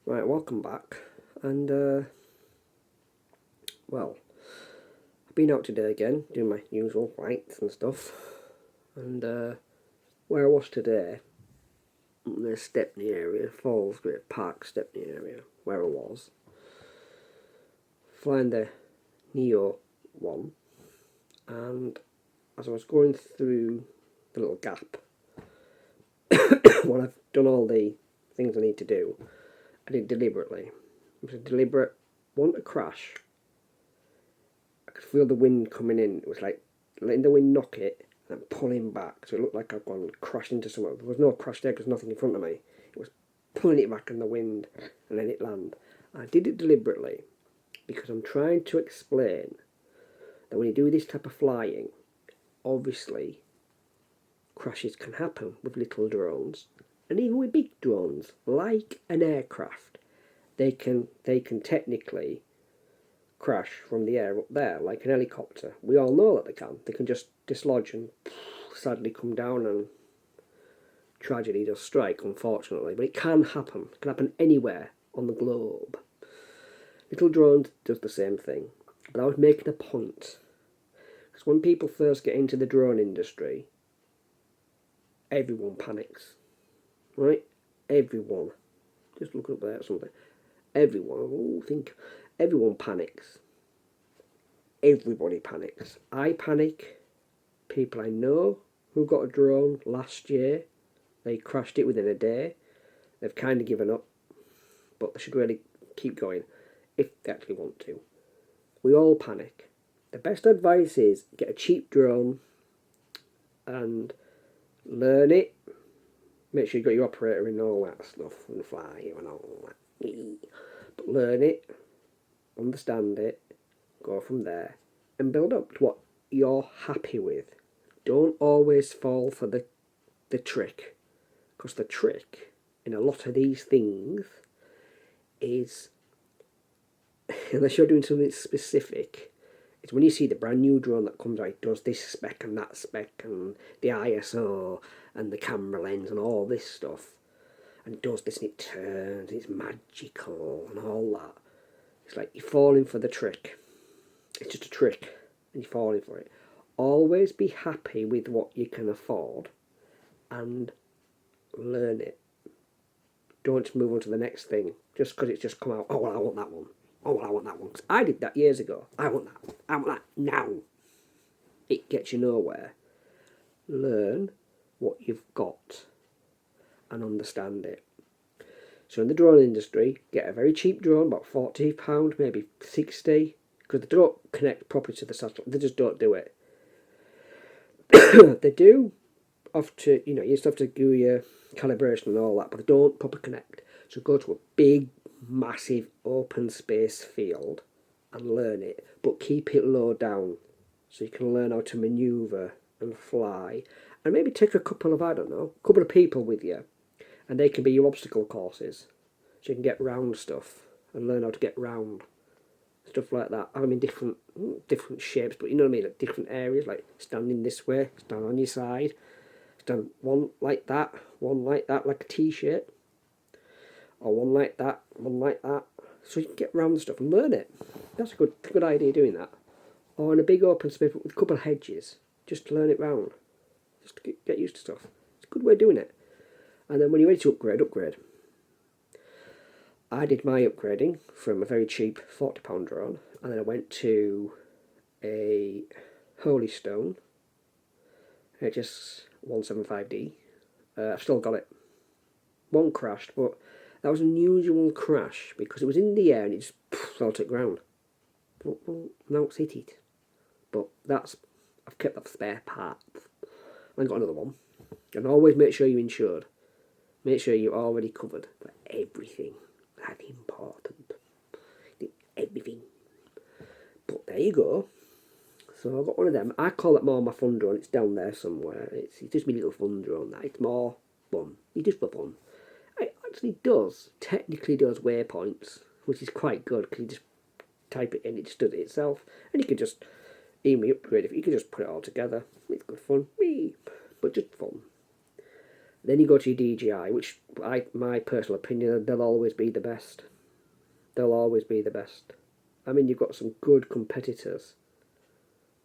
Right, welcome back. And, I've been out today again, doing my usual flights and stuff. And, where I was today, the Stepney area, Fallsgate Park Stepney area, where I was, flying the Neo 1, and as I was going through the little gap, when I've done all the things I need to do, I did deliberately. It was a deliberate one to crash. I could feel the wind coming in. It was like letting the wind knock it and pulling back. So it looked like I'd gone crashed into something. There was no crash there because nothing in front of me. It was pulling it back in the wind and then it land. I did it deliberately because I'm trying to explain that when you do this type of flying, obviously crashes can happen with little drones and even with big drones like an aircraft. They can technically crash from the air up there like an helicopter. We all know that they can. They can just dislodge and sadly come down, and tragedy does strike, unfortunately. But it can happen. It can happen anywhere on the globe. Little drones does the same thing. But I was making a point. Because when people first get into the drone industry, everyone panics. Right? Everyone. Just look up there or something. Everyone panics. Everybody panics. I panic. People I know who got a drone last year, they crashed it within a day. They've kind of given up, but they should really keep going if they actually want to. We all panic. The best advice is get a cheap drone and learn it. Make sure you got your operator and all that stuff and fly and all that. But learn it, understand it, go from there, and build up to what you're happy with. Don't always fall for the trick, because the trick in a lot of these things is, unless you're doing something specific, it's when you see the brand new drone that comes out, it does this spec and that spec and the ISO and the camera lens and all this stuff, and it does this and it turns, it's magical and all that. It's like you're falling for the trick. It's just a trick and you're falling for it. Always be happy with what you can afford and learn it. Don't move on to the next thing just because it's just come out. Oh, well, I want that one. Oh, well, I want that one. 'Cause I did that years ago. I want that. I want that now. It gets you nowhere. Learn what you've got and understand it. So in the drone industry, get a very cheap drone, about £40, maybe 60, because they don't connect properly to the satellite. They just don't do it. They do have to, you still have to do your calibration and all that, but they don't properly connect. So go to a big, massive, open space field and learn it, but keep it low down so you can learn how to manoeuvre and fly, and maybe take a couple of people with you, and they can be your obstacle courses, so you can get round stuff and learn how to get round stuff like that. I mean, different shapes, but you know what I mean, like different areas, like standing this way, stand on your side, stand one like that, like a T-shape, or one like that, so you can get round the stuff and learn it. That's a good idea doing that. Or in a big open space with a couple of hedges, just to learn it round, just to get used to stuff. It's a good way of doing it. And then when you're ready to upgrade. I did my upgrading from a very cheap £40 drone, and then I went to a Holy Stone HS 175D. I've still got it. One crashed, but that was an unusual crash because it was in the air and it just fell to the ground. Well, now it's hit it. But I've kept that for spare parts. I got another one. And always make sure you're insured. Make sure you're already covered for everything. That's important. Everything. But there you go. So I've got one of them. I call it more my fun drone. It's down there somewhere. It's just my little fun drone. It's more fun. It's just for fun. It actually technically does waypoints, which is quite good because you just type it in, it just does it itself. And you can just, even upgrade it, you can just put it all together. It's good fun. But just fun. Then you go to your DJI, which my personal opinion, they'll always be the best. They'll always be the best. I mean, you've got some good competitors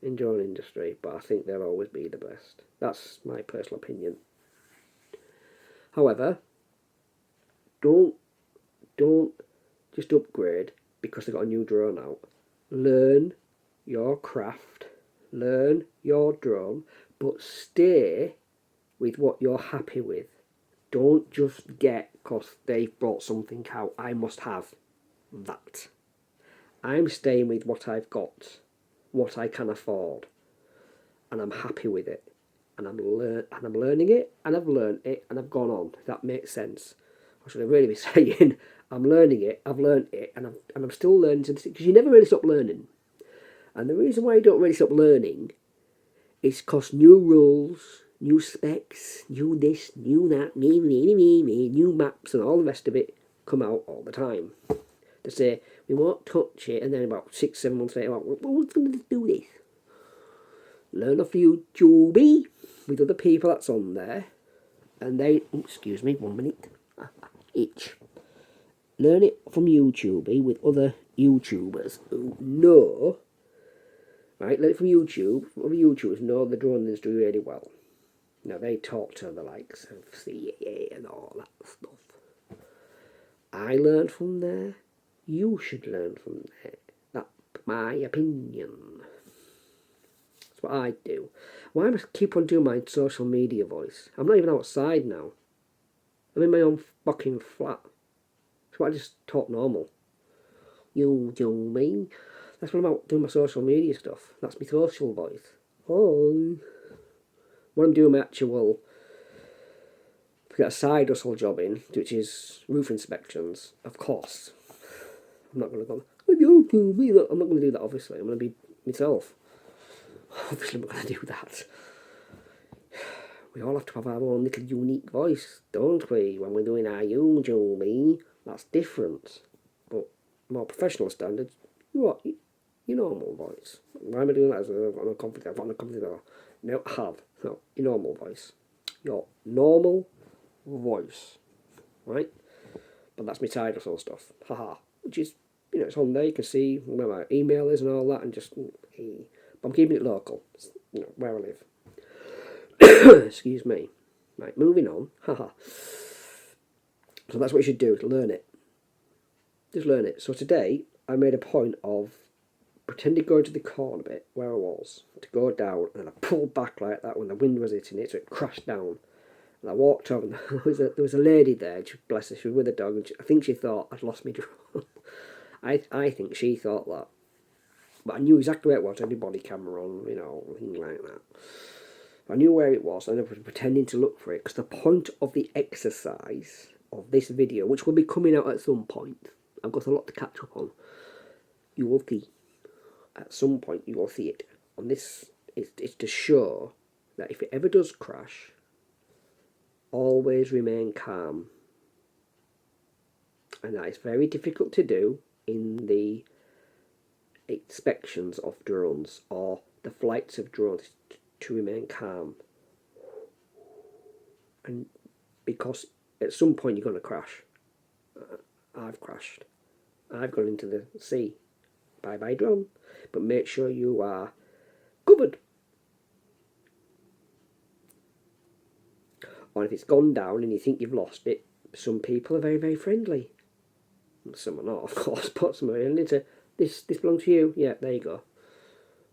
in the drone industry, but I think they'll always be the best. That's my personal opinion. However, don't just upgrade because they've got a new drone out. Learn your craft, learn your drone, but stay with what you're happy with. Don't just get because they've brought something out, I must have that. I'm staying with what I've got, what I can afford, and I'm happy with it. And I'm learning it, and I've learned it, and I've gone on. If that makes sense. Or should I really be saying, I'm learning it, I've learned it, and I'm still learning to this, because you never really stop learning. And the reason why you don't really stop learning is because new rules, new specs, new this, new that, new maps, and all the rest of it come out all the time. To say, we won't touch it, and then about 6-7 months later, well, who's going to do this? Learn off YouTube with other people that's on there, and they, excuse me, 1 minute, each. Learn it from YouTube with other YouTubers who know, right? Learn it from YouTube. Other YouTubers know the drone industry really well. Now they talk to the likes of CAA and all that stuff. I learned from there. You should learn from there. That's my opinion. That's what I do. Why must I keep on doing my social media voice? I'm not even outside now. I'm in my own fucking flat. So I just talk normal. You know me? That's what I'm out doing my social media stuff. That's my social voice. Oh. When I'm doing my actual, I've got a side hustle job in, which is roof inspections, of course. I'm not going to go, I'm not going to do that, obviously. I'm going to be myself. Obviously, I'm not going to do that. We all have to have our own little unique voice, don't we? When we're doing our YouTube, that's different. But more professional standards, your normal voice. Why am I doing that as on a confidence? No, no, your normal voice. Your normal voice, right? But that's my side hustle stuff, haha. Which is, it's on there. You can see where my email is and all that, and just. But I'm keeping it local, where I live. Excuse me. Right, moving on. Haha. So that's what you should do, to learn it. Just learn it. So today, I made a point of pretending to go into the corner bit where I was, to go down, and I pulled back like that when the wind was hitting it, so it crashed down. And I walked over, and there was a lady there, bless her, she was with a dog, and I think she thought I'd lost my drone. I think she thought that. But I knew exactly where it was, any body camera on, things like that. I knew where it was, and I was pretending to look for it, because the point of the exercise of this video, which will be coming out at some point, I've got a lot to catch up on, you will see. At some point, you will see it. On this, it's to show that if it ever does crash, always remain calm. And that is very difficult to do in the inspections of drones or the flights of drones, to remain calm. And because at some point you're going to crash. I've crashed. I've gone into the sea. Bye bye drone. But make sure you are covered. Or if it's gone down and you think you've lost it, some people are very, very friendly. Some are not, of course, but some are into this belongs to you. Yeah, there you go.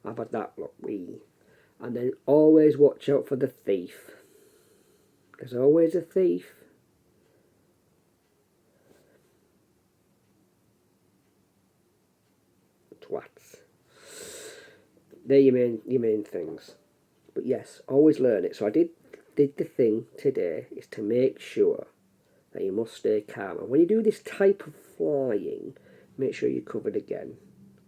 I've had that look. And then always watch out for the thief. There's always a thief. Twats. They're your main things. But yes, always learn it. So I did the thing today is to make sure that you must stay calm. And when you do this type of flying, make sure you're covered again.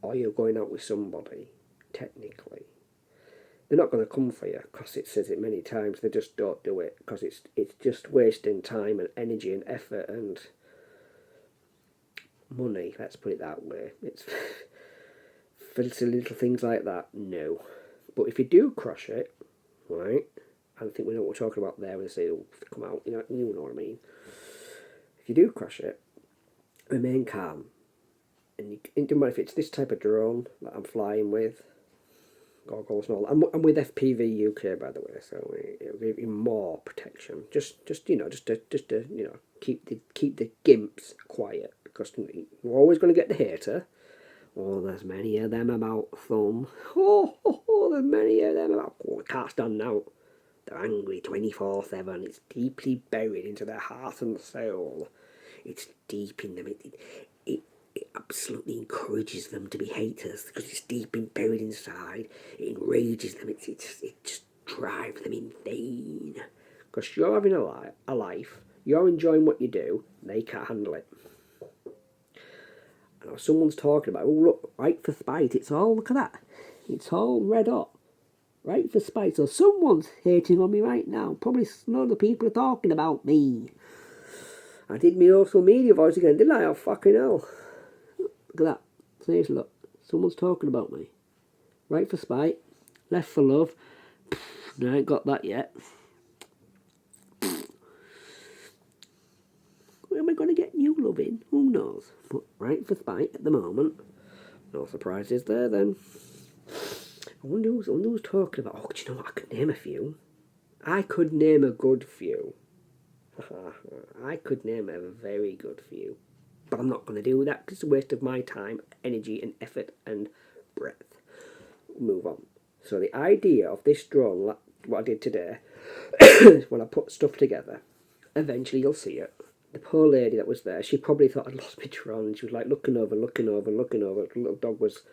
Or you're going out with somebody, technically. They're not going to come for you, because it says it many times. They just don't do it, because it's just wasting time and energy and effort and money, let's put it that way. It's for little things like that, no. But if you do crash it, right, And I think we know what we're talking about there when they say, oh, come out, you know what I mean. If you do crash it, remain calm. And it doesn't matter if it's this type of drone that I'm flying with, goggles and all. I'm with FPV UK, by the way, so it'll give you more protection. Just to keep the gimps quiet, because you're always going to get the hater. Oh, there's many of them about, thumb. There's many of them about. Oh, I can't stand now. They're angry 24/7. It's deeply buried into their heart and soul. It's deep in them. It absolutely encourages them to be haters because it's deep and buried inside. It enrages them. It just drives them insane. Because you're having a life, you're enjoying what you do, and they can't handle it. And someone's talking about, oh look, right for spite. Look at that. It's all red hot. Right for spite. So someone's hating on me right now. Probably none of the people are talking about me. I did my social media voice again, didn't I? Oh, fucking hell. Look at that. Seriously, look. Someone's talking about me. Right for spite. Left for love. No, I ain't got that yet. Where am I going to get new love in? Who knows? But right for spite at the moment. No surprises there then. I wonder who's talking about. Oh, do you know what? I could name a few. I could name a good few. I could name a very good few. But I'm not going to do that because it's a waste of my time, energy and effort and breath. Move on. So the idea of this drone, what I did today, when I put stuff together, eventually you'll see it. The poor lady that was there, she probably thought I'd lost my drone. She was like looking over. The little dog was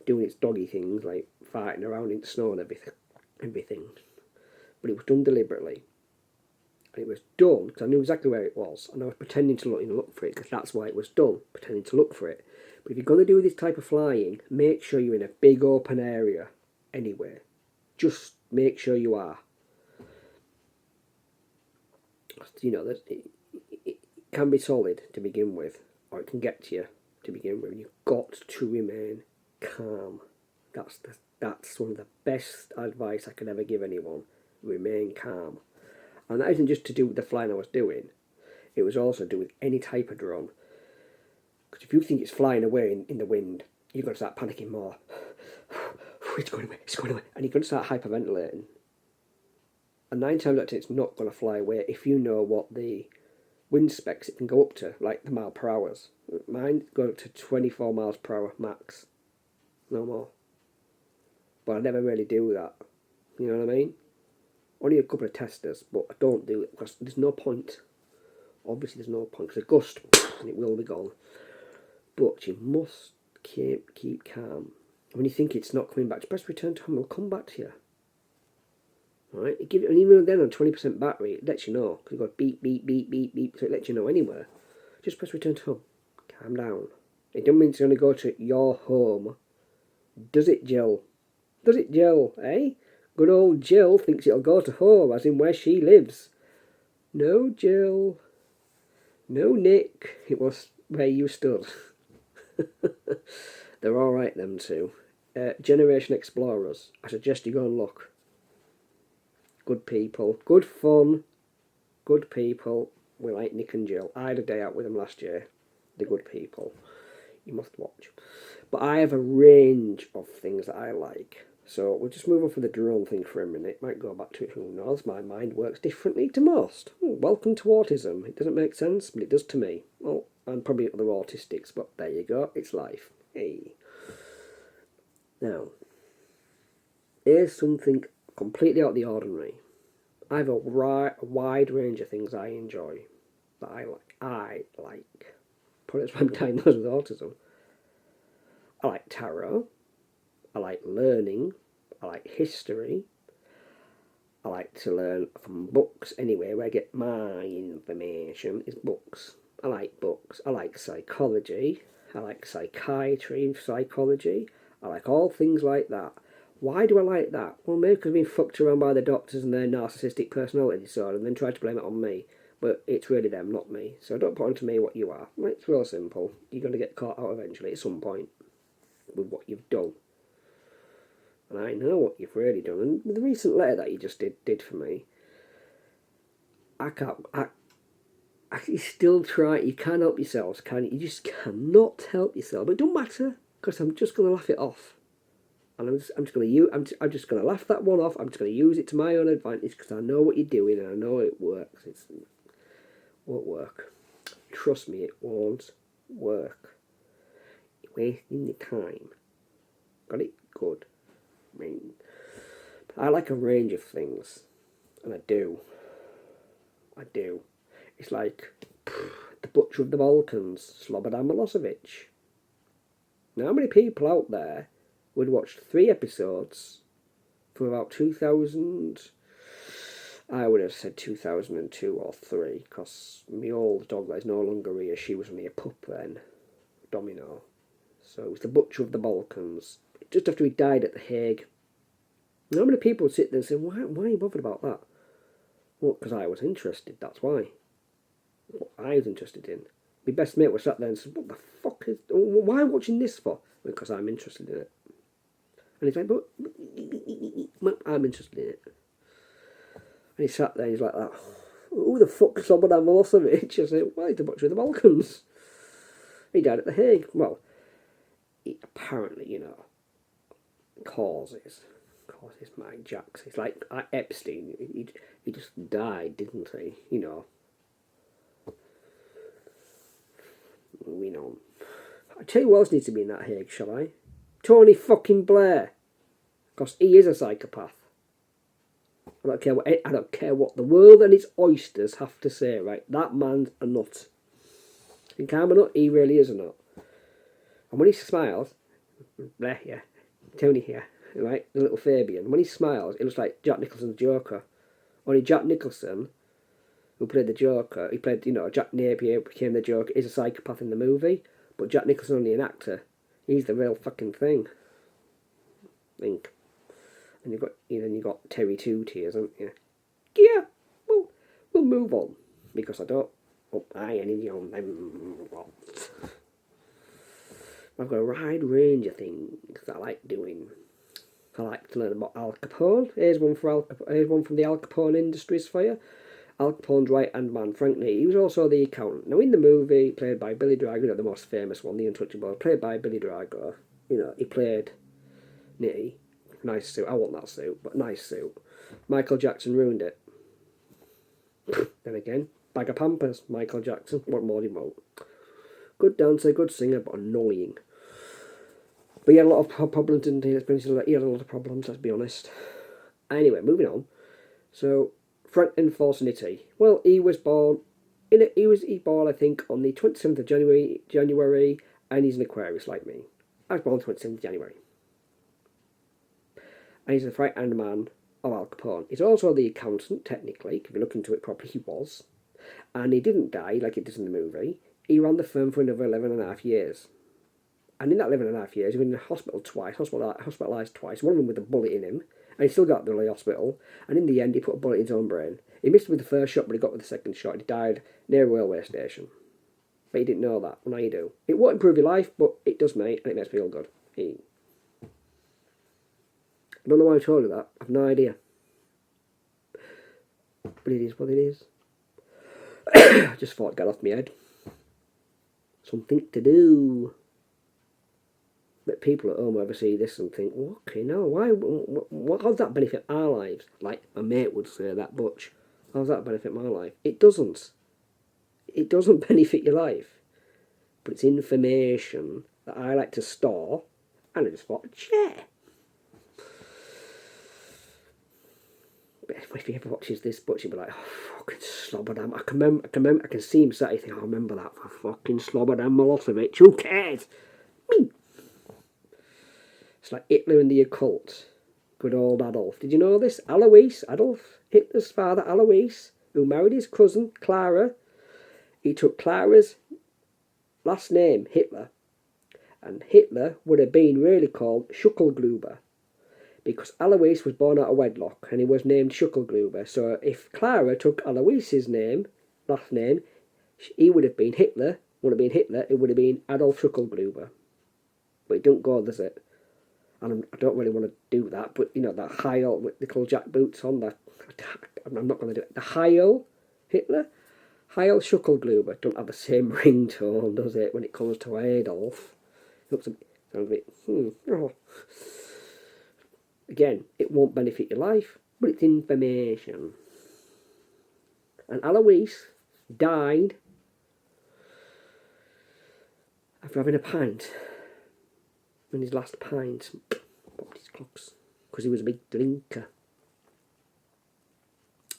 doing its doggy things, like fighting around in the snow and everything. But it was done deliberately. And it was done because I knew exactly where it was, and I was pretending to look for it because that's why it was done, pretending to look for it. But if you're going to do this type of flying, make sure you're in a big open area anyway. Just make sure you are. It can be solid to begin with, or it can get to you to begin with. You've got to remain calm. That's one of the best advice I could ever give anyone. Remain calm. And that isn't just to do with the flying I was doing. It was also to do with any type of drone. Because if you think it's flying away in the wind, you're going to start panicking more. It's going away. And you're going to start hyperventilating. And 9 times out of 10, it's not going to fly away if you know what the wind specs it can go up to, like the mile per hours. Mine go up to 24 miles per hour max. No more. But I never really do that. You know what I mean? Only a couple of testers, but I don't do it because there's no point. Obviously, there's no point because a gust and it will be gone. But you must keep calm. When you think it's not coming back, just press return to home. It'll come back to you. Right? And even then on 20% battery, it lets you know because it goes beep beep beep beep beep, so it lets you know anywhere. Just press return to home. Calm down. It doesn't mean it's going to go to your home. Does it, Jill? Does it, Jill? Eh? Good old Jill thinks it'll go to home, as in where she lives. No, Jill. No, Nick. It was where you stood. They're alright, them two. Generation Explorers. I suggest you go and look. Good people. Good fun. Good people. We like Nick and Jill. I had a day out with them last year. They're good people. You must watch. But I have a range of things that I like. So we'll just move on from the drone thing for a minute. Might go back to it, who knows? My mind works differently to most. Welcome to autism. It doesn't make sense, but it does to me. Well, and probably other autistics, but there you go. It's life. Hey. Now, here's something completely out of the ordinary. I have a wide range of things I enjoy that I like. Probably that's why I'm diagnosed with autism. I like tarot. I like learning. I like history. I like to learn from books anyway. Where I get my information is books. I like books. I like psychology. I like psychiatry, psychology. I like all things like that. Why do I like that? Well, maybe because I've been fucked around by the doctors and their narcissistic personality disorder and then tried to blame it on me. But it's really them, not me. So don't put onto me what you are. It's real simple. You're going to get caught out eventually at some point with what you've done. And I know what you've really done. And with the recent letter that you just did for me, I can't. You still try. You can't help yourselves, can you? You just cannot help yourself. But it don't matter because I'm just going to laugh it off. And I'm just going to use. I'm just going to laugh that one off. I'm just going to use it to my own advantage because I know what you're doing and I know it works. It won't work. Trust me, it won't work. You're wasting your time. Got it? Good. I mean, I like a range of things, and I do. It's like the Butcher of the Balkans, Slobodan Milosevic. Now, how many people out there would watch 3 episodes from about 2000? I would have said 2002 or 3, because my old dog that is no longer here, she was only a pup then, Domino. So it was the Butcher of the Balkans, just after he died at The Hague. Now, how many people would sit there and say, why are you bothered about that? Well, because I was interested, that's why. What I was interested in. My best mate was sat there and said, what the fuck is... Why are you watching this for? Because I'm interested in it. And he's like, but I'm interested in it. And he sat there and he's like that. Who the fuck is Slobodan Milosevic? I said, why, the Butcher of the Balkans? He died at The Hague. Well, he apparently, causes Mike Jacks. It's like Epstein. He just died, didn't he? Moving on. I tell you what else needs to be in that Hague, shall I? Tony fucking Blair. Because he is a psychopath. I don't care what the world and its oysters have to say, right? That man's a nut. Think I'm a nut? He really is a nut. And when he smiles, Blair here, Tony here, right? The little Fabian. When he smiles, it looks like Jack Nicholson's Joker. Only Jack Nicholson, who played the Joker, he played, Jack Napier became the Joker, is a psychopath in the movie, but Jack Nicholson only an actor. He's the real fucking thing. I think. And you got Terry Two Tears, haven't you? Yeah, we'll move on because I don't. Oh, I any on them. I've got a wide range of things that I like doing. I like to learn about Al Capone. Here's one from the Al Capone Industries for you. Al Capone's right-hand man, frankly, he was also the accountant. Now, in the movie, played by Billy Drago, the most famous one, The Untouchable, played by Billy Drago, he played Nitty. Nice suit. I want that suit, but nice suit. Michael Jackson ruined it. Then again, bag of Pampers, Michael Jackson. What more do you want? Good dancer, good singer, but annoying. But he had a lot of problems, didn't he? He had a lot of problems, let's be honest. Anyway, moving on. So, Franklin Nitty. Well, he was born. He born, I think, on the 27th of January, and he's an Aquarius like me. I was born 27th of January. And he's the right-hand man of Al Capone. He's also the accountant, technically. If you look into it properly, he was. And he didn't die like it does in the movie. He ran the firm for another 11.5 years. And in that 11.5 years, he was in the hospital twice, hospitalised twice, one of them with a bullet in him. And he still got to the hospital. And in the end, he put a bullet in his own brain. He missed with the first shot, but he got with the second shot. He died near a railway station. But he didn't know that. Well, now you do. It won't improve your life, but it does, mate, and it makes me feel good. I don't know why I told you that. I've no idea. But it is what it is. I just thought I'd get off my head. Something to do. But people at home ever see this and think, well, okay, no, why? How does that benefit our lives? Like my mate would say that, Butch. How does that benefit my life? It doesn't. It doesn't benefit your life. But it's information that I like to store, and I just thought, yeah. But if he ever watches this, Butch, he'll be like, oh, fucking Slobodan. I can see him sat here thinking, I remember that for fucking Slobodan Milosevic. Who cares? Me. It's like Hitler and the occult. Good old Adolf. Did you know this? Adolf, Hitler's father, Alois, who married his cousin, Clara. He took Clara's last name, Hitler. And Hitler would have been really called Schuckelgruber. Because Alois was born out of wedlock and he was named Schuckelgruber. So if Clara took Alois's last name, he would have been Hitler. It would have been Adolf Schuckelgruber. But it don't go, does it? And I don't really want to do that, but you know, that Heil with little jack boots on, that I'm not going to do it. The Heil Hitler, Heil Schuckelgluber don't have the same ringtone, does it, when it comes to Adolf? It looks a bit, sounds a bit, oh. Again, it won't benefit your life, but it's information. And Alois died after having a pint. And his last pint popped his clocks because he was a big drinker.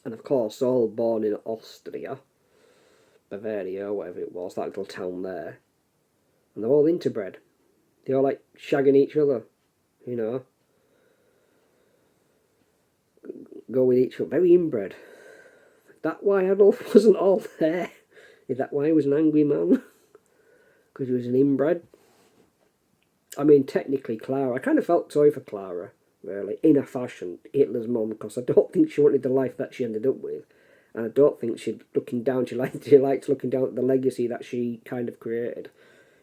And of course, all born in Austria, Bavaria, whatever it was, that little town there. And they're all interbred. They all like shagging each other, you know. Go with each other, very inbred. Is that why Adolf wasn't all there? Is that why he was an angry man? Because he was an inbred? I mean, technically, Clara, I kind of felt sorry for Clara, really, in a fashion, Hitler's mum, because I don't think she wanted the life that she ended up with. And I don't think she liked looking down at the legacy that she kind of created.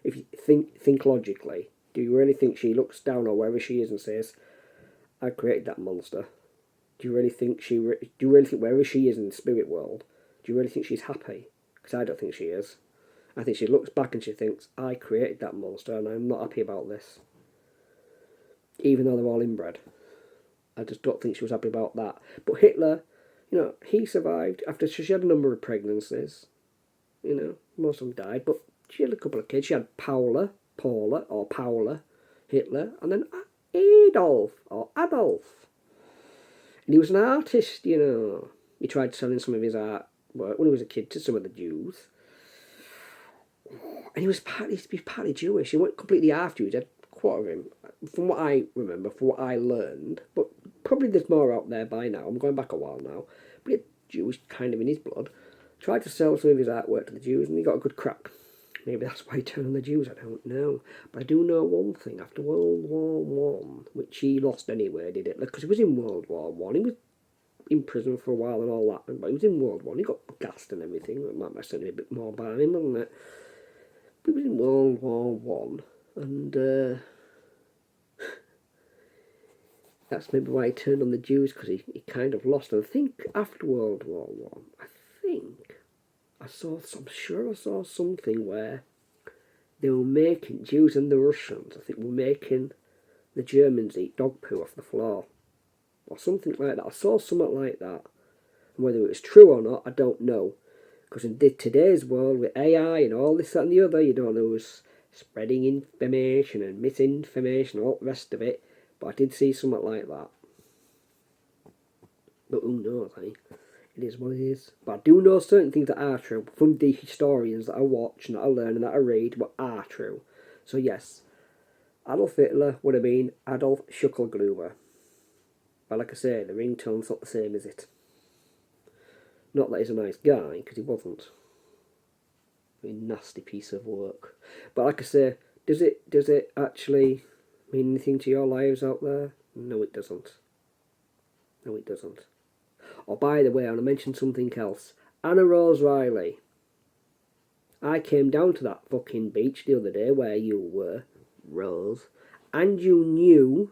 If you think logically, do you really think she looks down or wherever she is and says, I created that monster? Do you really think wherever she is in the spirit world, do you really think she's happy? Because I don't think she is. I think she looks back and she thinks, I created that monster and I'm not happy about this. Even though they're all inbred. I just don't think she was happy about that. But Hitler, you know, he survived after she had a number of pregnancies. You know, most of them died, but she had a couple of kids. She had Paula, Hitler, and then Adolf. And he was an artist, you know. He tried selling some of his art work when he was a kid to some of the Jews. And he was partly Jewish. He wasn't completely half Jewish. He had a quarter of him. From what I remember, from what I learned. But probably there's more out there by now. I'm going back a while now. But he had Jewish kind of in his blood. Tried to sell some of his artwork to the Jews and he got a good crack. Maybe that's why he turned on the Jews, I don't know. But I do know one thing. After World War One, which he lost anyway, did it? Because he was in World War One. He was in prison for a while and all that. But he was in World War One. He got gassed and everything. It might have certainly a bit more by him, wasn't it? But he was in World War One. And that's maybe why he turned on the Jews, because he kind of lost. And I think after World War One, I'm sure I saw something where they were making, Jews and the Russians, I think, were making the Germans eat dog poo off the floor. Or something like that. I saw something like that. And whether it was true or not, I don't know. Because in today's world, with AI and all this, that and the other, you don't know who's spreading information and misinformation and all the rest of it. But I did see something like that. But who knows, eh? It is what it is. But I do know certain things that are true from the historians that I watch and that I learn and that I read, but are true. So yes, Adolf Hitler would have been Adolf Schuckelgruber. But like I say, the ringtone's not the same, is it? Not that he's a nice guy, because he wasn't. A nasty piece of work. But like I say, does it actually mean anything to your lives out there? No, it doesn't. No, it doesn't. Oh, by the way, I want to mention something else. Anna Rose Riley. I came down to that fucking beach the other day where you were, Rose, and you knew.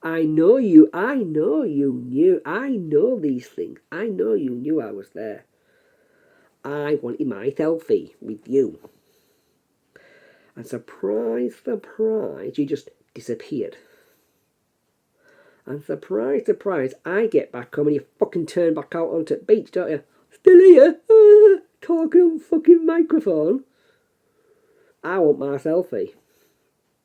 I know you knew. I know these things. I know you knew I was there. I wanted my selfie with you. And surprise, you just disappeared. And surprise, I get back home and you fucking turn back out onto the beach, don't you? Still here, talking on fucking microphone. I want my selfie.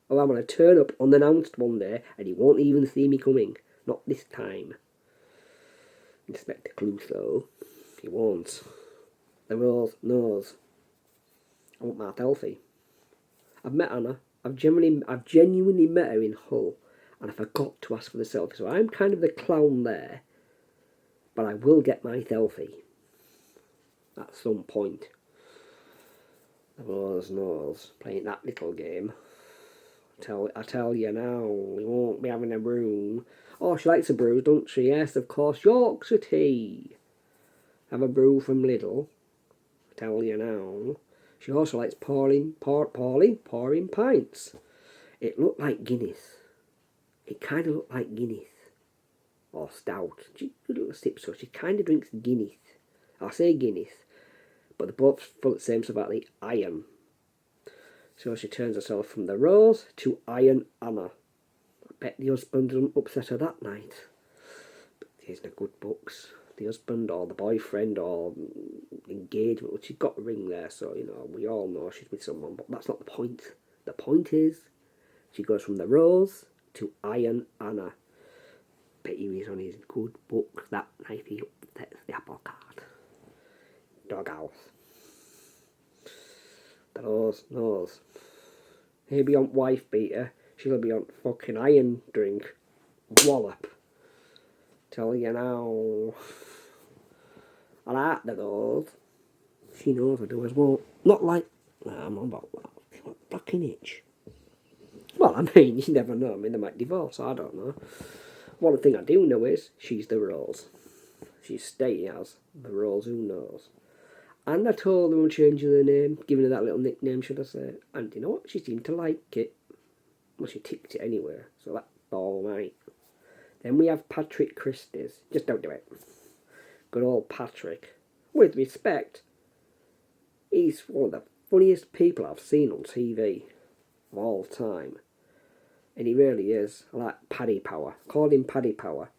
Or I'm going to turn up unannounced one day and you won't even see me coming. Not this time. Inspector Clouseau. He won't. The Rose knows. I want my selfie. I've met Anna. I've genuinely met her in Hull. And I forgot to ask for the selfie. So I'm kind of the clown there. But I will get my selfie. At some point. The Rose knows. Playing that little game. I tell you now, we won't be having a brew. Oh, she likes a brew, doesn't she? Yes, of course. Yorkshire tea. Have a brew from Lidl. I tell you now. She also likes pouring pints. It looked like Guinness. It kind of looked like Guinness or stout. She good little sip, so she kind of drinks Guinness. I say Guinness, but they're both full of the same stuff about the iron. So she turns herself from the Rose to Iron Anna. I bet the husband doesn't upset her that night. But these are good books. The husband or the boyfriend or engagement, well, she's got a ring there, so we all know she's with someone, but that's not the point. The point is she goes from the Rose to Iron Anna. Bet he was on his good book that night. He upsets the apple cart. Doghouse. The Rose knows. He'll be on wife beater. She'll be on fucking iron drink. Wallop. Tell you now. I like the Rose. She knows I do as well. Not like... Nah, I'm not about that. Fucking itch. Well, I mean, you never know. I mean, they might divorce. I don't know. One thing I do know is she's the Rose. She's staying as the Rose who knows. And I told her I'm changing her name, giving her that little nickname, should I say. And you know what? She seemed to like it. Well, she ticked it anyway, so that's all right. Then we have Patrick Christie's. Just don't do it. Good old Patrick. With respect, he's one of the funniest people I've seen on TV of all time. And he really is. I like Paddy Power. Called him Paddy Power.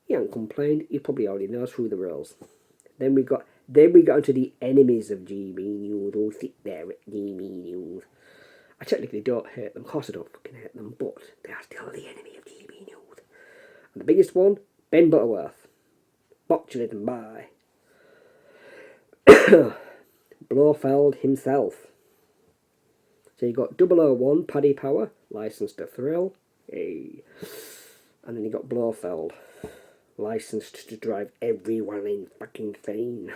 He hasn't complained. He probably already knows who the rules. Then we got into the enemies of GB News. Who sit there at GB News. I technically don't hate them. Of course I don't fucking hate them, but they are still the enemy of GB News. And the biggest one, Ben Butterworth. Botulism by Blofeld himself. So you got 001 Paddy Power, licensed to thrill. Hey. And then you got Blofeld, licensed to drive everyone in fucking insane.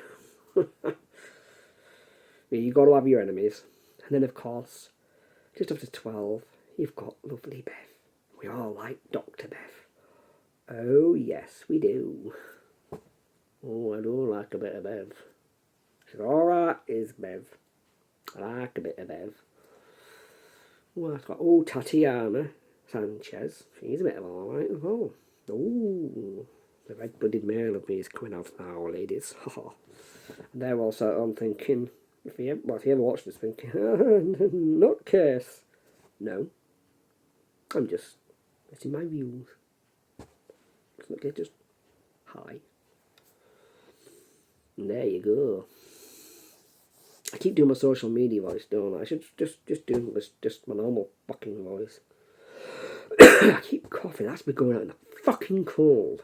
You got to have your enemies. And then, of course, just after 12, you've got lovely Bev. We all like Dr. Bev. Oh, yes, we do. Oh, I do like a bit of Bev. She's alright, is Bev. I like a bit of Bev. Oh, I've got, Tatiana Sanchez. She's a bit of alright as well. Oh, the red-blooded male of me is coming out now, ladies. And they're also, I'm thinking, if you ever watched this, thinking, nutcase. No. I'm just letting my views. It's not just hi. And there you go. I keep doing my social media voice, don't I? I should just do this, just my normal fucking voice. I keep coughing. That's me going out in the fucking cold.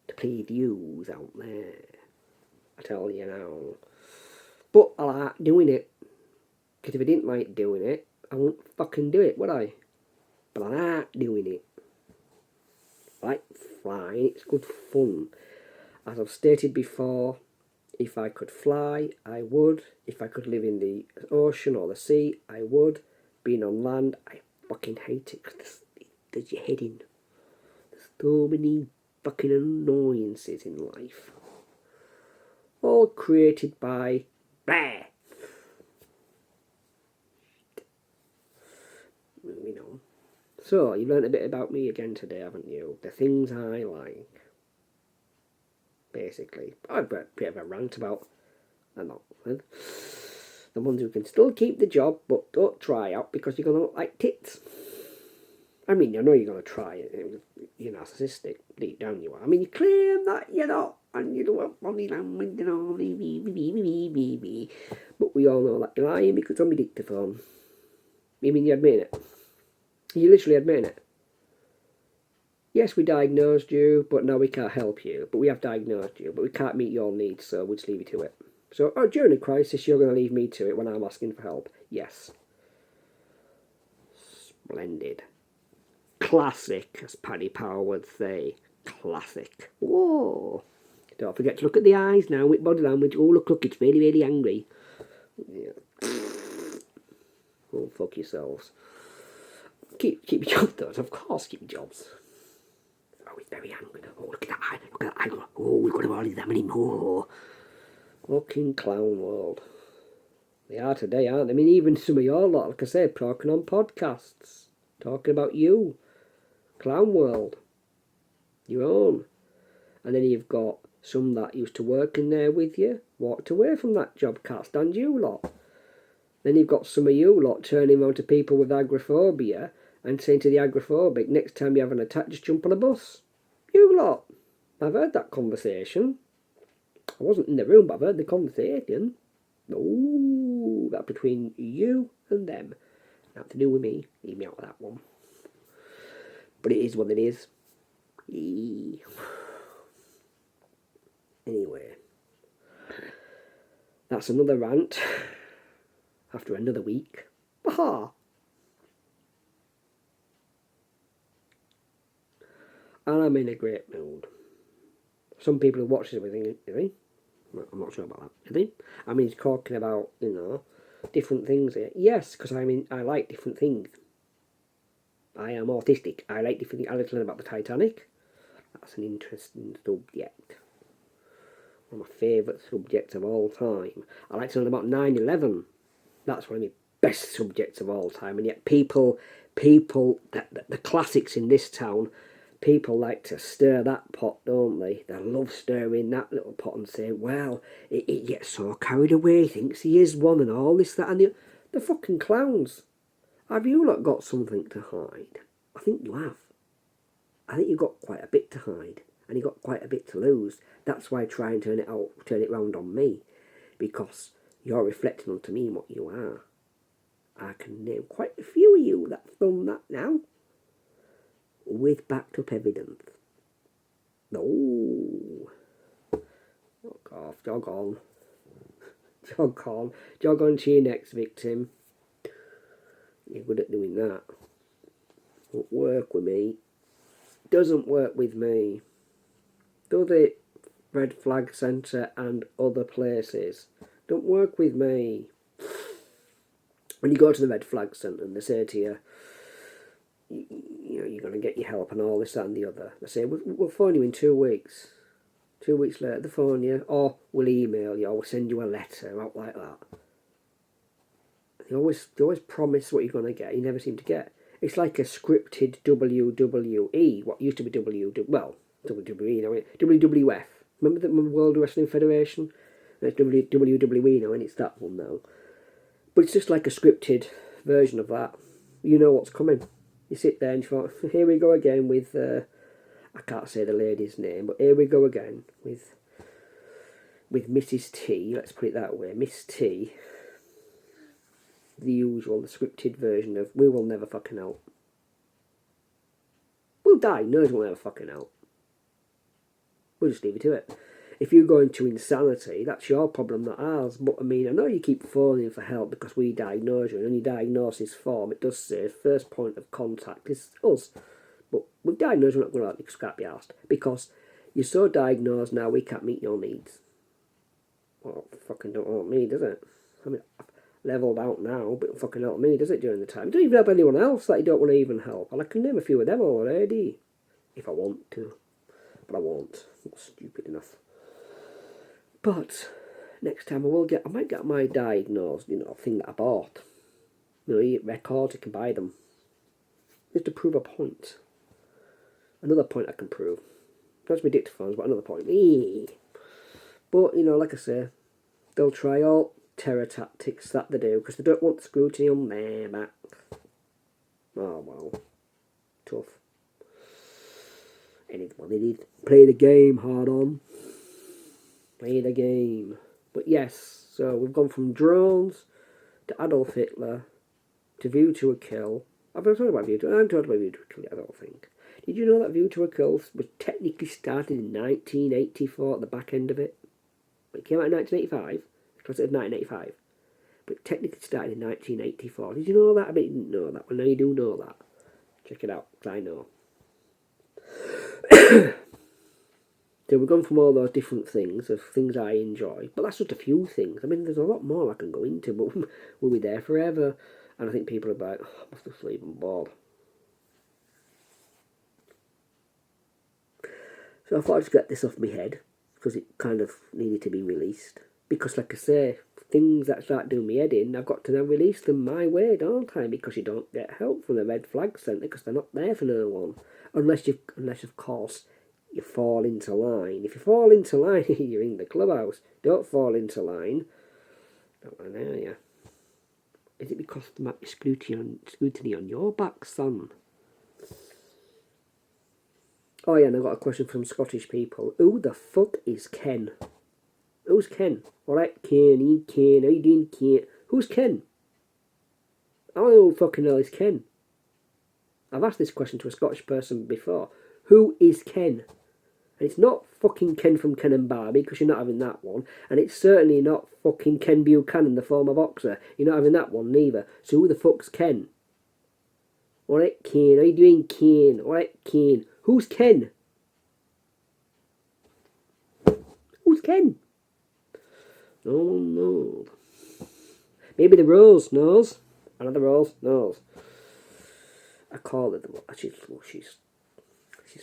To plead yous out there. I tell you now. But I like doing it. Because if I didn't like doing it, I wouldn't fucking do it, would I? But I like doing it. I like flying. It's good fun. As I've stated before, if I could fly, I would. If I could live in the ocean or the sea, I would. Being on land, I fucking hate it because there's your head in. There's so many fucking annoyances in life. All created by blah. Moving on. So, you've learnt a bit about me again today, haven't you? The things I like. Basically. I've got a bit of a rant about the ones who can still keep the job but don't try out because you're going to look like tits. I mean, you know you're going to try it. You're narcissistic. Deep down you are. I mean, you claim that you're not. And you don't body language and all. But we all know that you're lying because on my dictaphone. You mean you admit it? You literally admit it. Yes, we diagnosed you, but now we can't help you. But we have diagnosed you, but we can't meet your needs, so we'll just leave you to it. So, during a crisis, you're going to leave me to it when I'm asking for help. Yes. Splendid. Classic, as Paddy Power would say. Classic. Whoa. Don't forget to look at the eyes now with body language. Oh, look, it's really, really angry. Yeah. Oh, fuck yourselves. Keep your jobs, though. Of course, keep your jobs. Oh, he's very angry. Oh, look at that eye. Look at that eye. Oh, we've got to hardly that many more. Fucking clown world. They are today, aren't they? I mean, even some of your lot, like I said, talking on podcasts. Talking about you. clown world, your own. And then you've got some that used to work in there with you, walked away from that job, can't stand you lot. Then you've got some of you lot turning around to people with agoraphobia and saying to the agoraphobic, next time you have an attack, just jump on a bus. You lot. I've heard that conversation. I wasn't in the room, but I've heard the conversation. Oh, that's between you and them. Nothing to do with me. Leave me out of that one. But it is what it is. Anyway, that's another rant after another week. Aha! And I'm in a great mood. Some people who watch this will think, I'm not sure about that. I mean, he's talking about, different things here. Yes, because I like different things. I am autistic. I like different things. I like to learn about the Titanic. That's an interesting subject. One of my favourite subjects of all time. I like to learn about 9/11. That's one of my best subjects of all time. And yet people, the classics in this town, people like to stir that pot, don't they? They love stirring that little pot and say, well, it gets so carried away, thinks he is one and all this, that and the fucking clowns. Have you not got something to hide? I think you have. I think you've got quite a bit to hide and you've got quite a bit to lose. That's why I try and turn it round on me, because you're reflecting onto me what you are. I can name quite a few of you that have done that now, with backed up evidence. No. Fuck off, jog on. Jog on to your next victim. You're good at doing that. Won't work with me. Doesn't work with me. Does it? Red Flag Centre and other places. Don't work with me. When you go to the Red Flag Centre and they say to you, you're going to get your help and all this, that and the other. They say, we'll phone you in 2 weeks. 2 weeks later, they phone you, or we'll email you, or we'll send you a letter, out like that. They always promise what you're going to get, you never seem to get. It's like a scripted WWE, what used to be WWE, WWF. Remember the World Wrestling Federation? It's WWE now, and it's that one now. But it's just like a scripted version of that. You know what's coming. You sit there and you thought, here we go again with, I can't say the lady's name, but here we go again with Mrs. T, let's put it that way, Miss T, the usual, the scripted version of, we will never fucking help. We'll die, nerds will never fucking help. We'll just leave it to it. If you go into insanity, that's your problem, not ours. But I mean, I know you keep phoning for help because we diagnose you, and on your diagnosis form it does say first point of contact is us. But with diagnosis, we're not going to help you because can't be asked. Because you're so diagnosed now, we can't meet your needs. Well, fucking don't help me, does it? I mean, I've levelled out now, but it fucking help me, does it, during the time? It don't even help anyone else that you don't want to even help. And I can name a few of them already, if I want to. But I won't. I'm not stupid enough. But next time I might get my diagnosed, thing that I bought. You get records, you can buy them. Just to prove a point. Another point I can prove. Not my dictaphones, but another point. But, like I say, they'll try all terror tactics that they do, because they don't want scrutiny on their back. Oh, well. Tough. Anyone they did. Play the game, hard on. Play the game. But yes, so we've gone from drones to Adolf Hitler to View to a Kill. I've been talking about View to a Kill, I don't think. Did you know that View to a Kill was technically started in 1984 at the back end of it? It came out in 1985, because it was 1985. But it technically started in 1984. Did you know that? I bet you didn't know that. Well, now you do know that. Check it out, because I know. So we've gone from all those different things, of things I enjoy, but that's just a few things. I mean, there's a lot more I can go into, but we'll be there forever. And I think people are like, I must have sleep and bored. So I thought I'd just get this off my head, because it kind of needed to be released. Because like I say, things that start doing me head in, I've got to now release them my way, don't I? Because you don't get help from the red flag centre because they're not there for no one. Unless of course, you fall into line. If you fall into line, you're in the clubhouse. Don't fall into line. Don't I know you? Is it because there might be scrutiny on your back, son? Oh yeah, and I've got a question from Scottish people. Who the fuck is Ken? Who's Ken? Alright, Ken, Ken, I didn't Ken. Who's Ken? I don't know who fucking hell is Ken. I've asked this question to a Scottish person before. Who is Ken? And it's not fucking Ken from Ken and Barbie, because you're not having that one. And it's certainly not fucking Ken Buchanan, the former boxer. You're not having that one neither. So who the fuck's Ken? Alright, Ken, how you doing, Ken? Alright, Ken. Who's Ken? Who's Ken? No one knows. Maybe the Rose knows. Another Rose knows. I call her the... She's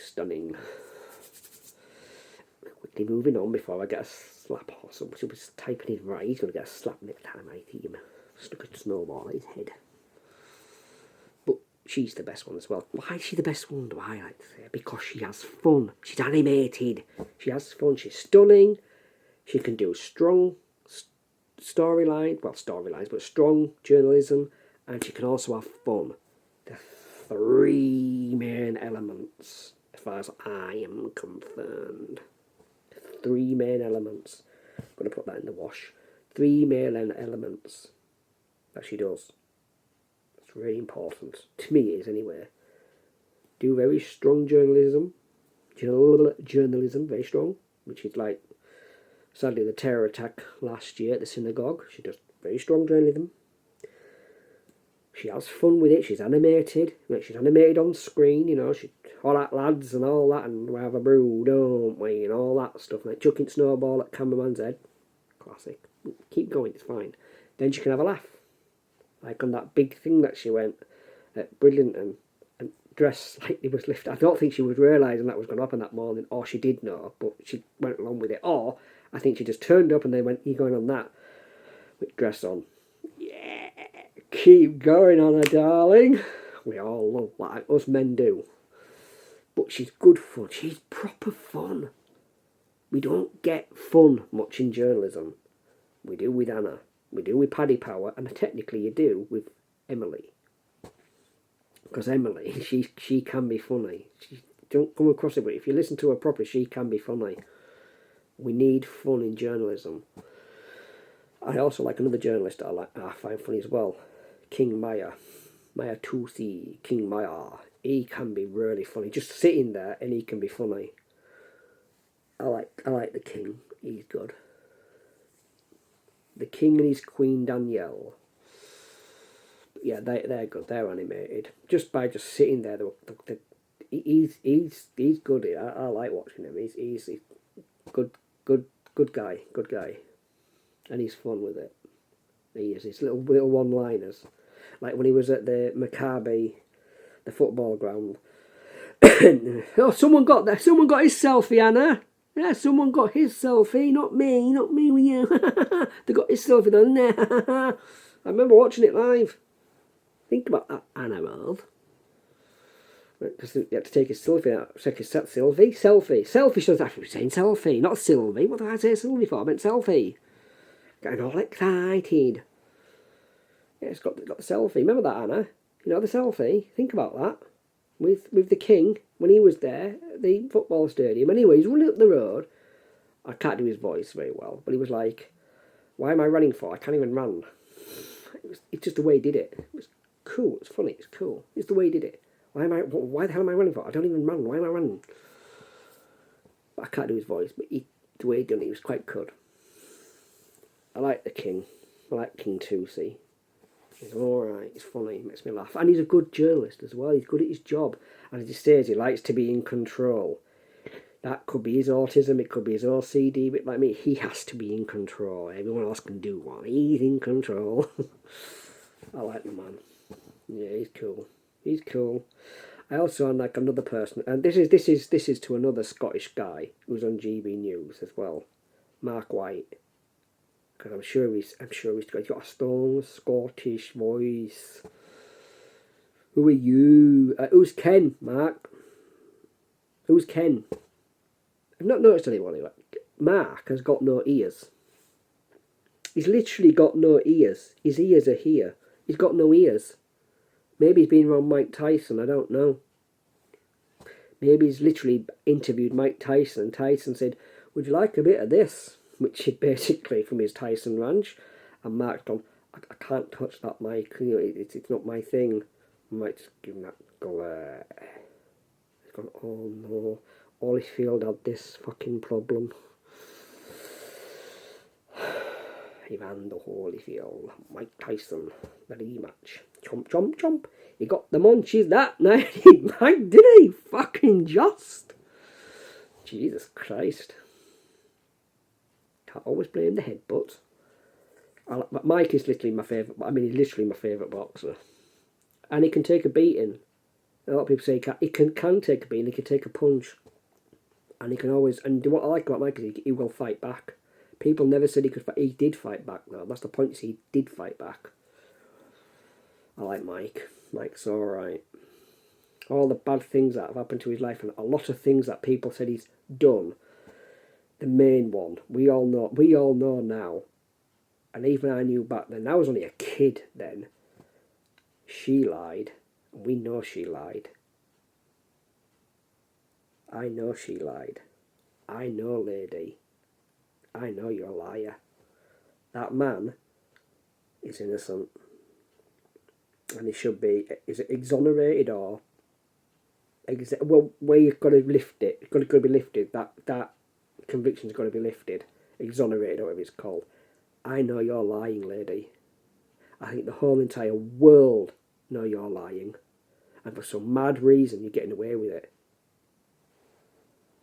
stunning. Quickly moving on before I get a slap or something. She was typing his right. He's going to get a slap next time I see him. Stuck a snowball at his head. But she's the best one as well. Why is she the best one, do I like to say? Because she has fun. She's animated. She has fun. She's stunning. She can do strong storylines, but strong journalism, and she can also have fun. The three main elements, as far as I am concerned. Three main elements. I'm going to put that in the wash. Three main elements that she does. It's really important. To me, it is anyway. Do very strong journalism. Journalism, very strong, which is like, sadly, the terror attack last year at the synagogue. She does very strong journalism. She has fun with it. She's animated. She's animated on screen, you know. She all that lads and all that, and we have a brew, don't we, and all that stuff. Like chucking snowball at cameraman's head. Classic. Keep going, it's fine. Then she can have a laugh. Like on that big thing that she went at Bridlington and dressed slightly was lifted. I don't think she was realising that was going to happen that morning, or she did know, but she went along with it. Or I think she just turned up and they went, "You going on that?" with dress on. Yeah, keep going on her, darling. We all love like us men do. But she's good fun. She's proper fun. We don't get fun much in journalism. We do with Anna. We do with Paddy Power, and technically you do with Emily. Because Emily, she can be funny. She don't come across it, but if you listen to her properly, she can be funny. We need fun in journalism. I also like another journalist that I find funny as well. King Maya. Maya Tusi, King Maya. He can be really funny. Just sitting there and he can be funny. I like the King. He's good. The King and his Queen Danielle. Yeah, they're good. They're animated. Just by sitting there, he's good. I like watching him. He's good guy. Good guy. And he's fun with it. He is. His little one-liners. Like when he was at the Maccabi, the football ground. Oh, someone got his selfie, Anna. Yeah, someone got his selfie, not me with you. They got his selfie done. I remember watching it live. Think about that, Anna World. Because you had to take his selfie out. Check his selfie. Selfie shows actually saying selfie, not Sylvie. What did I say Sylvie for? I meant selfie. Getting all excited. Yeah, it's got the selfie. Remember that, Anna? You know the selfie? Think about that. With the King, when he was there at the football stadium. Anyway, he's running up the road. I can't do his voice very well, but he was like, "Why am I running for? I can't even run." It's just the way he did it. It was cool. It's funny. It's cool. It's the way he did it. Why the hell am I running for? I don't even run. Why am I running? But I can't do his voice, but the way he done it, was quite good. I like the King. I like King too, see. He's alright, he's funny, he makes me laugh. And he's a good journalist as well. He's good at his job. And as he says, he likes to be in control. That could be his autism, it could be his OCD, a bit like me. He has to be in control. Everyone else can do one. He's in control. I like the man. Yeah, he's cool. He's cool. I also like another person, and this is to another Scottish guy who's on GB News as well. Mark White. because he's got a strong Scottish voice. Who are you? Who's Ken, Mark? Who's Ken? I've not noticed anyone anyway. Mark has got no ears. He's literally got no ears. His ears are here. He's got no ears. Maybe he's been around Mike Tyson, I don't know. Maybe he's literally interviewed Mike Tyson, and Tyson said, would you like a bit of this? Which is basically from his Tyson ranch. And Mark's gone, I can't touch that mic, it's not my thing. Might just give him that glare. He's gone, oh no, Holyfield had this fucking problem. Evander Holyfield, Mike Tyson, the rematch. Chomp, chomp, chomp. He got the munchies that night. Did he? Fucking just. Jesus Christ. Can't always blame the headbutt. Mike is literally my favourite. I mean, he's literally my favourite boxer. And he can take a beating. A lot of people say he can take a beating. He can take a punch. And he can always. And what I like about Mike is he will fight back. People never said he could fight. He did fight back now. That's the point, he did fight back. I like Mike. Mike's alright. All the bad things that have happened to his life and a lot of things that people said he's done. The main one, we all know now. And even I knew back then, I was only a kid then. She lied. And we know she lied. I know she lied. I know, lady. I know you're a liar. That man is innocent. And he should be, is it exonerated or... where you've got to lift it. It's got to be lifted. That conviction's got to be lifted. Exonerated, or whatever it's called. I know you're lying, lady. I think the whole entire world know you're lying. And for some mad reason, you're getting away with it.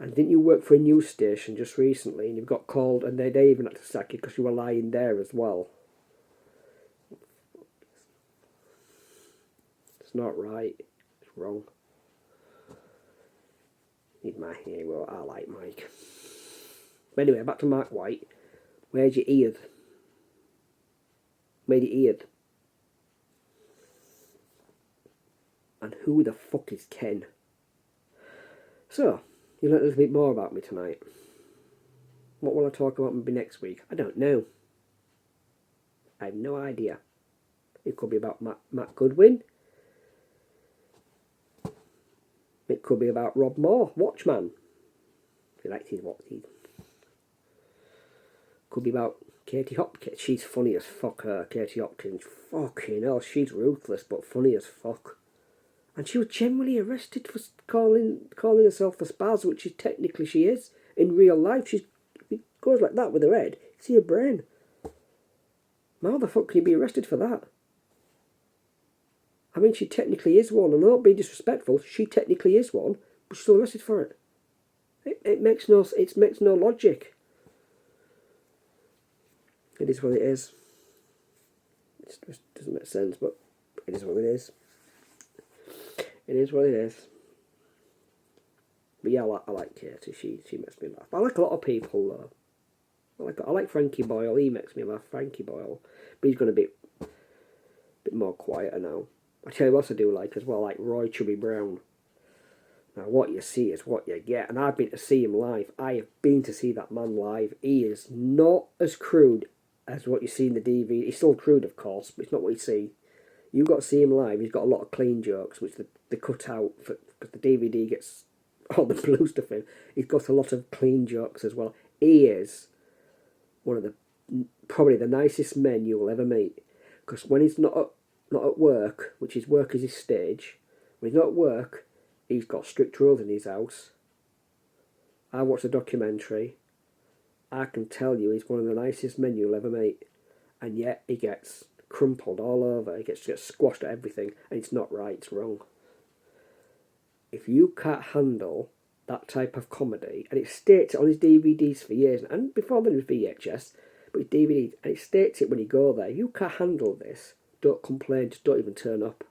And didn't you work for a news station just recently and you've got called and they even had to sack you because you were lying there as well? It's not right. It's wrong. Need my hero. I like Mike. But anyway, back to Mark White. Where's your ears? Where's your ears? And who the fuck is Ken? So, you learned a little bit more about me tonight. What will I talk about maybe next week? I don't know. I have no idea. It could be about Matt Goodwin. It could be about Rob Moore, Watchman. He likes his watches. Could be about Katie Hopkins. She's funny as fuck, her. Katie Hopkins. Fucking hell, she's ruthless but funny as fuck. And she was generally arrested for calling herself a spaz, which technically she is. In real life, she goes like that with her head. You see her brain. How the fuck can you be arrested for that? I mean, she technically is one. I'm not being disrespectful. She technically is one, but she's still arrested for it. It makes no logic. It is what it is. It just doesn't make sense, but it is what it is. It is what it is. But yeah, I like Katie. She makes me laugh. I like a lot of people though. I like Frankie Boyle. He makes me laugh. Frankie Boyle, but he's going to be a bit more quieter now. I tell you what else I do like as well, like Roy Chubby Brown. Now what you see is what you get, and I've been to see him live. I have been to see that man live. He is not as crude as what you see in the DVD. He's still crude, of course, but it's not what you see. You got to see him live. He's got a lot of clean jokes, which they cut out because the DVD gets all the blue stuff in. He's got a lot of clean jokes as well. He is one of probably the nicest men you will ever meet. Because when he's not at work, which his work is his stage, when he's not at work, he's got strict rules in his house. I watched a documentary. I can tell you he's one of the nicest men you'll ever meet. And yet he gets crumpled all over. He gets squashed at everything. And it's not right, it's wrong. If you can't handle that type of comedy, and it states it on his DVDs for years, and before then it was VHS, but his DVDs, and it states it when you go there, if you can't handle this, don't complain, just don't even turn up.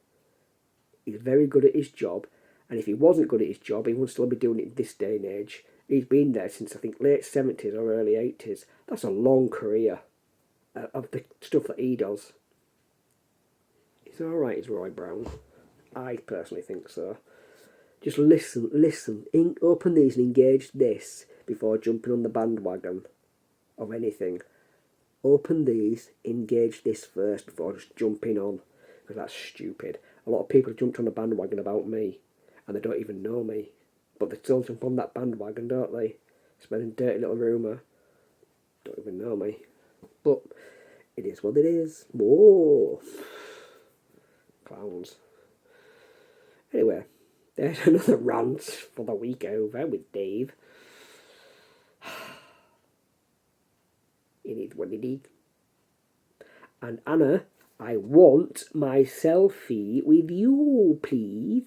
He's very good at his job, and if he wasn't good at his job, he wouldn't still be doing it in this day and age. He's been there since, I think, late 70s or early 80s. That's a long career. of the stuff that he does. He's alright, is Roy Brown. I personally think so. Just listen, open these and engage this before jumping on the bandwagon of anything. Open these, engage this first before just jumping on, because that's stupid. A lot of people have jumped on the bandwagon about me, and they don't even know me, but they still jump on that bandwagon, don't they? Spreading dirty little rumour. Don't even know me, but it is what it is. Whoa, clowns. Anyway, there's another rant for the week over with Dave. It is what it is. And Anna, I want my selfie with you, please.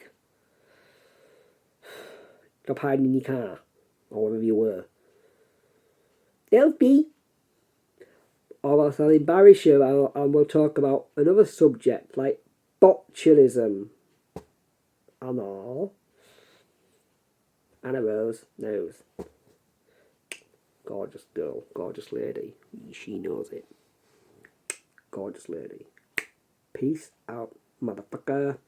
Stop hiding in your car, or wherever you were. Selfie! Or else I'll embarrass you and we'll talk about another subject like botulism and all. Anna Rose knows. Gorgeous girl, gorgeous lady. She knows it. Gorgeous lady. Peace out, motherfucker.